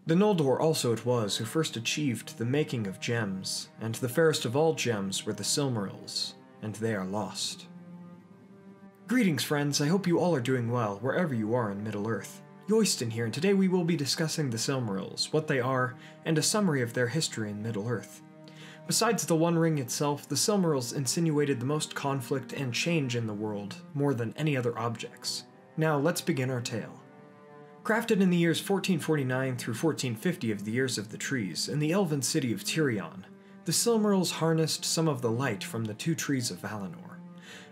The Noldor also it was who first achieved the making of gems, and the fairest of all gems were the Silmarils, and they are lost. Greetings friends, I hope you all are doing well, wherever you are in Middle-earth. Yoistin here, and today we will be discussing the Silmarils, what they are, and a summary of their history in Middle-earth. Besides the One Ring itself, the Silmarils insinuated the most conflict and change in the world, more than any other objects. Now let's begin our tale. Crafted in the years 1449 through 1450 of the Years of the Trees, in the elven city of Tirion, the Silmarils harnessed some of the light from the two trees of Valinor.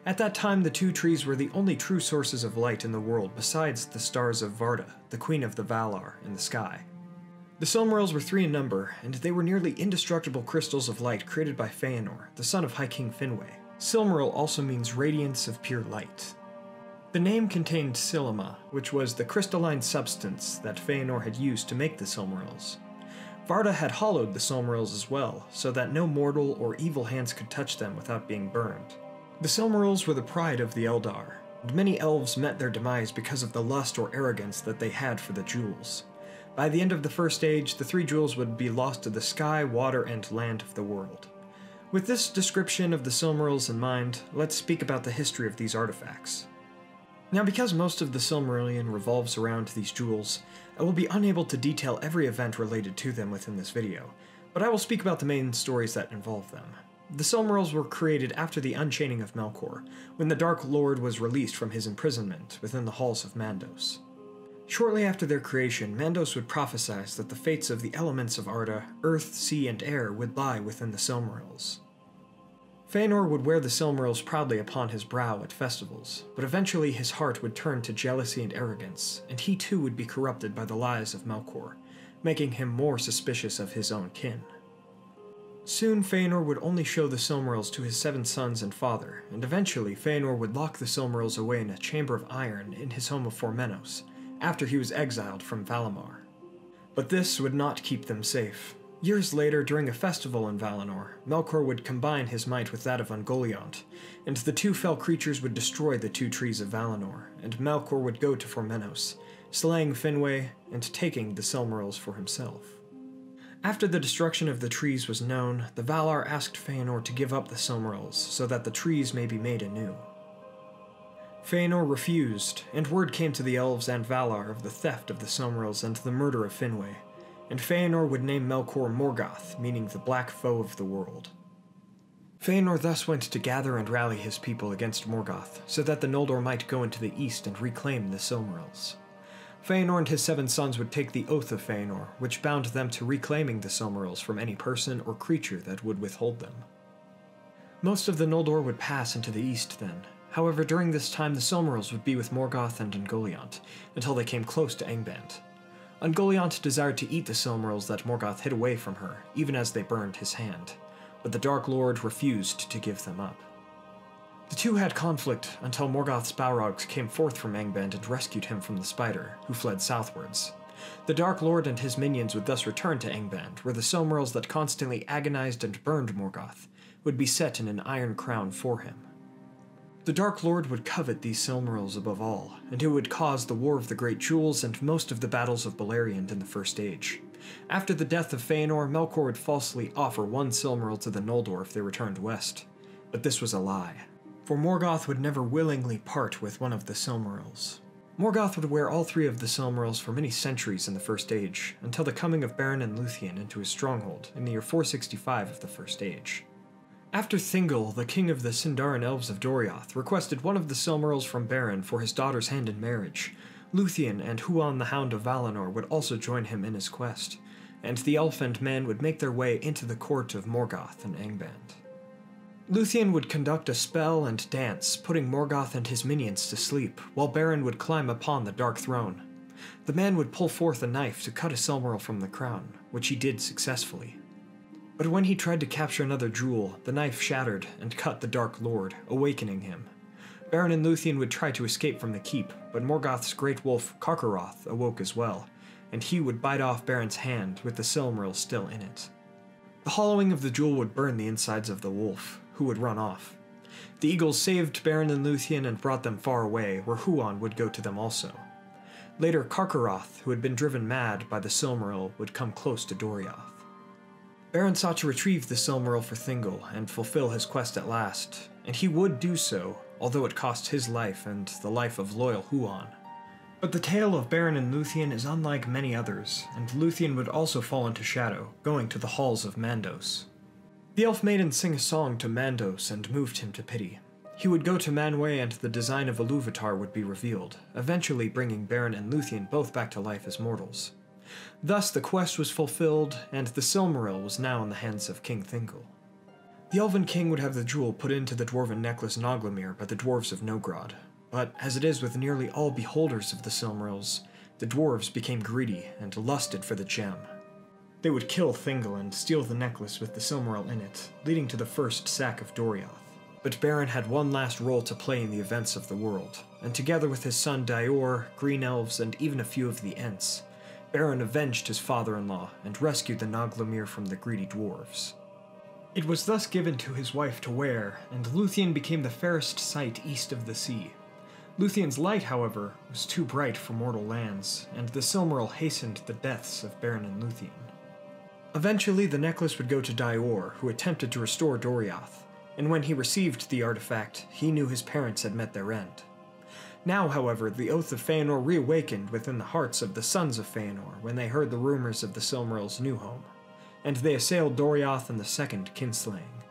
At that time, the two trees were the only true sources of light in the world besides the stars of Arda, the queen of the Valar, in the sky. The Silmarils were 3 in number, and they were nearly indestructible crystals of light created by Feanor, the son of High King Finwë. Silmaril also means radiance of pure light. The name contained Silima, which was the crystalline substance that Feanor had used to make the Silmarils. Arda had hollowed the Silmarils as well, so that no mortal or evil hands could touch them without being burned. The Silmarils were the pride of the Eldar, and many elves met their demise because of the lust or arrogance that they had for the jewels. By the end of the First Age, the 3 jewels would be lost to the sky, water, and land of the world. With this description of the Silmarils in mind, let's speak about the history of these artifacts. Now, because most of the Silmarillion revolves around these jewels, I will be unable to detail every event related to them within this video, but I will speak about the main stories that involve them. The Silmarils were created after the unchaining of Melkor, when the Dark Lord was released from his imprisonment within the halls of Mandos. Shortly after their creation, Mandos would prophesy that the fates of the elements of Arda, earth, sea, and air would lie within the Silmarils. Feanor would wear the Silmarils proudly upon his brow at festivals, but eventually his heart would turn to jealousy and arrogance, and he too would be corrupted by the lies of Melkor, making him more suspicious of his own kin. Soon Feanor would only show the Silmarils to his 7 sons and father, and eventually Feanor would lock the Silmarils away in a chamber of iron in his home of Formenos, after he was exiled from Valimar. But this would not keep them safe. Years later, during a festival in Valinor, Melkor would combine his might with that of Ungoliant, and the 2 fell creatures would destroy the 2 trees of Valinor, and Melkor would go to Formenos, slaying Finwë and taking the Silmarils for himself. After the destruction of the trees was known, the Valar asked Feanor to give up the Silmarils so that the trees may be made anew. Feanor refused, and word came to the elves and Valar of the theft of the Silmarils and the murder of Finwë, and Feanor would name Melkor Morgoth, meaning the black foe of the world. Feanor thus went to gather and rally his people against Morgoth, so that the Noldor might go into the east and reclaim the Silmarils. Feanor and his 7 sons would take the Oath of Feanor, which bound them to reclaiming the Silmarils from any person or creature that would withhold them. Most of the Noldor would pass into the east then. However, during this time the Silmarils would be with Morgoth and Ungoliant, until they came close to Angband. Ungoliant desired to eat the Silmarils that Morgoth hid away from her, even as they burned his hand, but the Dark Lord refused to give them up. The 2 had conflict until Morgoth's Balrogs came forth from Angband and rescued him from the spider, who fled southwards. The Dark Lord and his minions would thus return to Angband, where the Silmarils that constantly agonized and burned Morgoth would be set in an iron crown for him. The Dark Lord would covet these Silmarils above all, and it would cause the War of the Great Jewels and most of the battles of Beleriand in the First Age. After the death of Feanor, Melkor would falsely offer 1 Silmaril to the Noldor if they returned west. But this was a lie, for Morgoth would never willingly part with one of the Silmarils. Morgoth would wear all 3 of the Silmarils for many centuries in the First Age, until the coming of Beren and Luthien into his stronghold in the year 465 of the First Age. After Thingol, the king of the Sindarin elves of Doriath, requested one of the Silmarils from Beren for his daughter's hand in marriage, Luthien and Huan the Hound of Valinor would also join him in his quest, and the elf and men would make their way into the court of Morgoth in Angband. Luthien would conduct a spell and dance, putting Morgoth and his minions to sleep, while Beren would climb upon the Dark Throne. The man would pull forth a knife to cut a Silmaril from the crown, which he did successfully. But when he tried to capture another jewel, the knife shattered and cut the Dark Lord, awakening him. Beren and Luthien would try to escape from the keep, but Morgoth's great wolf Carcharoth awoke as well, and he would bite off Beren's hand with the Silmaril still in it. The hollowing of the jewel would burn the insides of the wolf, who would run off. The eagles saved Beren and Luthien and brought them far away, where Huan would go to them also. Later, Carcharoth, who had been driven mad by the Silmaril, would come close to Doriath. Beren sought to retrieve the Silmaril for Thingol and fulfill his quest at last, and he would do so, although it cost his life and the life of loyal Huan. But the tale of Beren and Luthien is unlike many others, and Luthien would also fall into shadow, going to the halls of Mandos. The elf maidens sing a song to Mandos and moved him to pity. He would go to Manwë and the design of Iluvatar would be revealed, eventually bringing Beren and Luthien both back to life as mortals. Thus the quest was fulfilled, and the Silmaril was now in the hands of King Thingol. The Elven King would have the jewel put into the dwarven necklace Noglamir by the dwarves of Nogrod, but as it is with nearly all beholders of the Silmarils, the dwarves became greedy and lusted for the gem. They would kill Thingol and steal the necklace with the Silmaril in it, leading to the first sack of Doriath. But Beren had one last role to play in the events of the world, and together with his son Dior, Green Elves, and even a few of the Ents, Beren avenged his father-in-law and rescued the Noglamir from the greedy dwarves. It was thus given to his wife to wear, and Luthien became the fairest sight east of the sea. Luthien's light, however, was too bright for mortal lands, and the Silmaril hastened the deaths of Beren and Luthien. Eventually, the necklace would go to Dior, who attempted to restore Doriath, and when he received the artifact, he knew his parents had met their end. Now, however, the Oath of Feanor reawakened within the hearts of the sons of Feanor when they heard the rumors of the Silmaril's new home, and they assailed Doriath in the second kinslaying.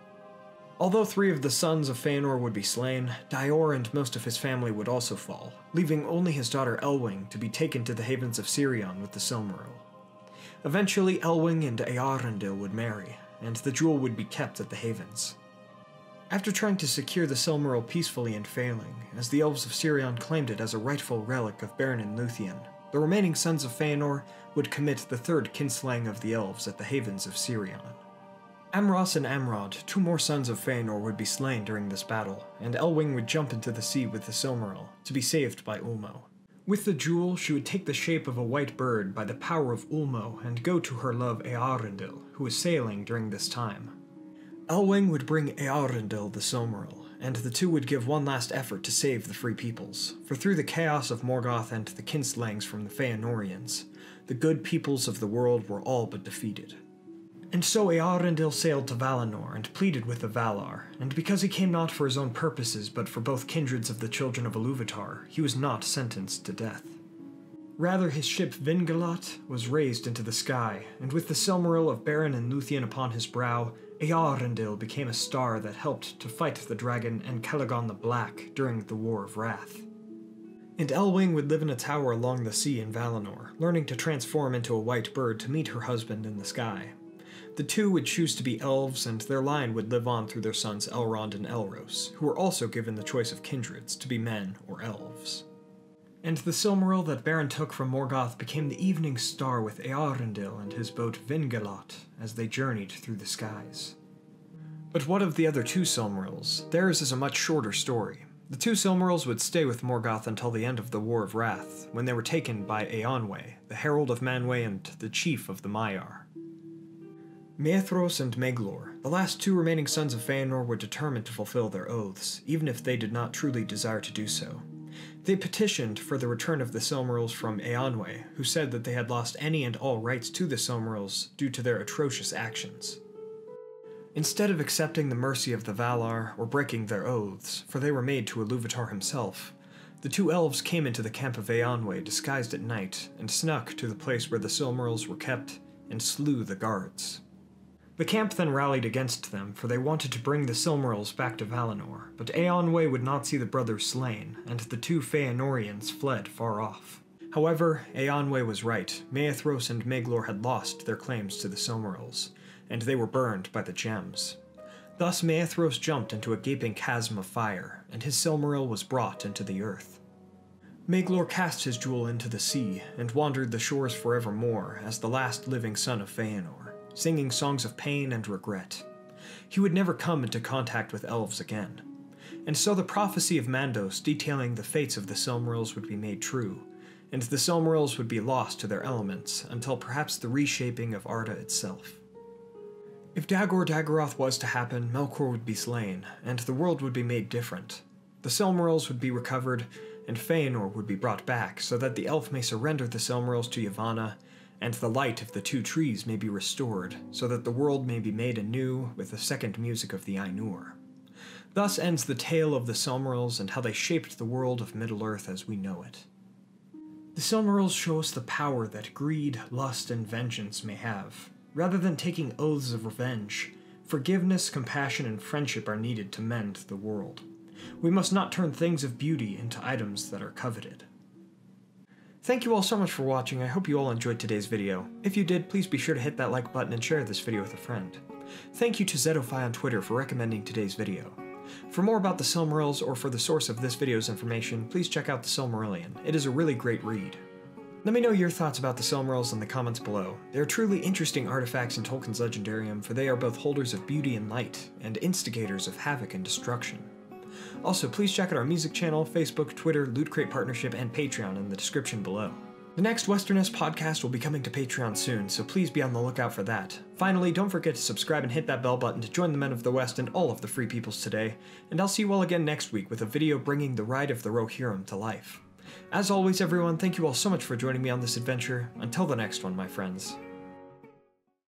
Although 3 of the sons of Feanor would be slain, Dior and most of his family would also fall, leaving only his daughter Elwing to be taken to the havens of Sirion with the Silmaril. Eventually, Elwing and Eärendil would marry, and the jewel would be kept at the havens. After trying to secure the Silmaril peacefully and failing, as the elves of Sirion claimed it as a rightful relic of Beren and Luthien, the remaining sons of Feanor would commit the 3rd kinslaying of the elves at the havens of Sirion. Amros and Amrod, 2 more sons of Feanor, would be slain during this battle, and Elwing would jump into the sea with the Silmaril, to be saved by Ulmo. With the jewel, she would take the shape of a white bird by the power of Ulmo and go to her love Eärendil, who was sailing during this time. Elwing would bring Eärendil the Silmaril, and the 2 would give one last effort to save the Free Peoples, for through the chaos of Morgoth and the kinslayings from the Feanorians, the good peoples of the world were all but defeated. And so Eärendil sailed to Valinor and pleaded with the Valar, and because he came not for his own purposes but for both kindreds of the children of Iluvatar, he was not sentenced to death. Rather, his ship Vingalot was raised into the sky, and with the Silmaril of Beren and Luthien upon his brow, Eärendil became a star that helped to fight the dragon and Calagon the Black during the War of Wrath. And Elwing would live in a tower along the sea in Valinor, learning to transform into a white bird to meet her husband in the sky. The 2 would choose to be elves, and their line would live on through their sons Elrond and Elros, who were also given the choice of kindreds to be men or elves. And the Silmaril that Beren took from Morgoth became the evening star with Eärendil and his boat Vingalot as they journeyed through the skies. But what of the other 2 Silmarils? Theirs is a much shorter story. The 2 Silmarils would stay with Morgoth until the end of the War of Wrath, when they were taken by Eönwë, the Herald of Manwë and the chief of the Maiar. Maethros and Maglor, the last 2 remaining sons of Feanor, were determined to fulfill their oaths, even if they did not truly desire to do so. They petitioned for the return of the Silmarils from Eönwë, who said that they had lost any and all rights to the Silmarils due to their atrocious actions. Instead of accepting the mercy of the Valar or breaking their oaths, for they were made to Iluvatar himself, the 2 elves came into the camp of Eönwë disguised at night and snuck to the place where the Silmarils were kept and slew the guards. The camp then rallied against them, for they wanted to bring the Silmarils back to Valinor, but Eönwë would not see the brothers slain, and the 2 Feanorians fled far off. However, Eönwë was right. Maethros and Maglor had lost their claims to the Silmarils, and they were burned by the gems. Thus Maethros jumped into a gaping chasm of fire, and his Silmaril was brought into the earth. Maglor cast his jewel into the sea, and wandered the shores forevermore as the last living son of Feanor, singing songs of pain and regret. He would never come into contact with elves again. And so the prophecy of Mandos detailing the fates of the Silmarils would be made true, and the Silmarils would be lost to their elements until perhaps the reshaping of Arda itself. If Dagor Dagorath was to happen, Melkor would be slain, and the world would be made different. The Silmarils would be recovered, and Feanor would be brought back, so that the elf may surrender the Silmarils to Yavanna, and the light of the two trees may be restored, so that the world may be made anew with the second music of the Ainur. Thus ends the tale of the Silmarils and how they shaped the world of Middle-earth as we know it. The Silmarils show us the power that greed, lust, and vengeance may have. Rather than taking oaths of revenge, forgiveness, compassion, and friendship are needed to mend the world. We must not turn things of beauty into items that are coveted. Thank you all so much for watching. I hope you all enjoyed today's video. If you did, please be sure to hit that like button and share this video with a friend. Thank you to Zedophi on Twitter for recommending today's video. For more about the Silmarils or for the source of this video's information, please check out the Silmarillion. It is a really great read. Let me know your thoughts about the Silmarils in the comments below. They are truly interesting artifacts in Tolkien's Legendarium, for they are both holders of beauty and light, and instigators of havoc and destruction. Also, please check out our music channel, Facebook, Twitter, Loot Crate partnership, and Patreon in the description below. The next Westerness podcast will be coming to Patreon soon, so please be on the lookout for that. Finally, don't forget to subscribe and hit that bell button to join the Men of the West and all of the Free Peoples today, and I'll see you all again next week with a video bringing the Ride of the Rohirrim to life. As always, everyone, thank you all so much for joining me on this adventure. Until the next one, my friends.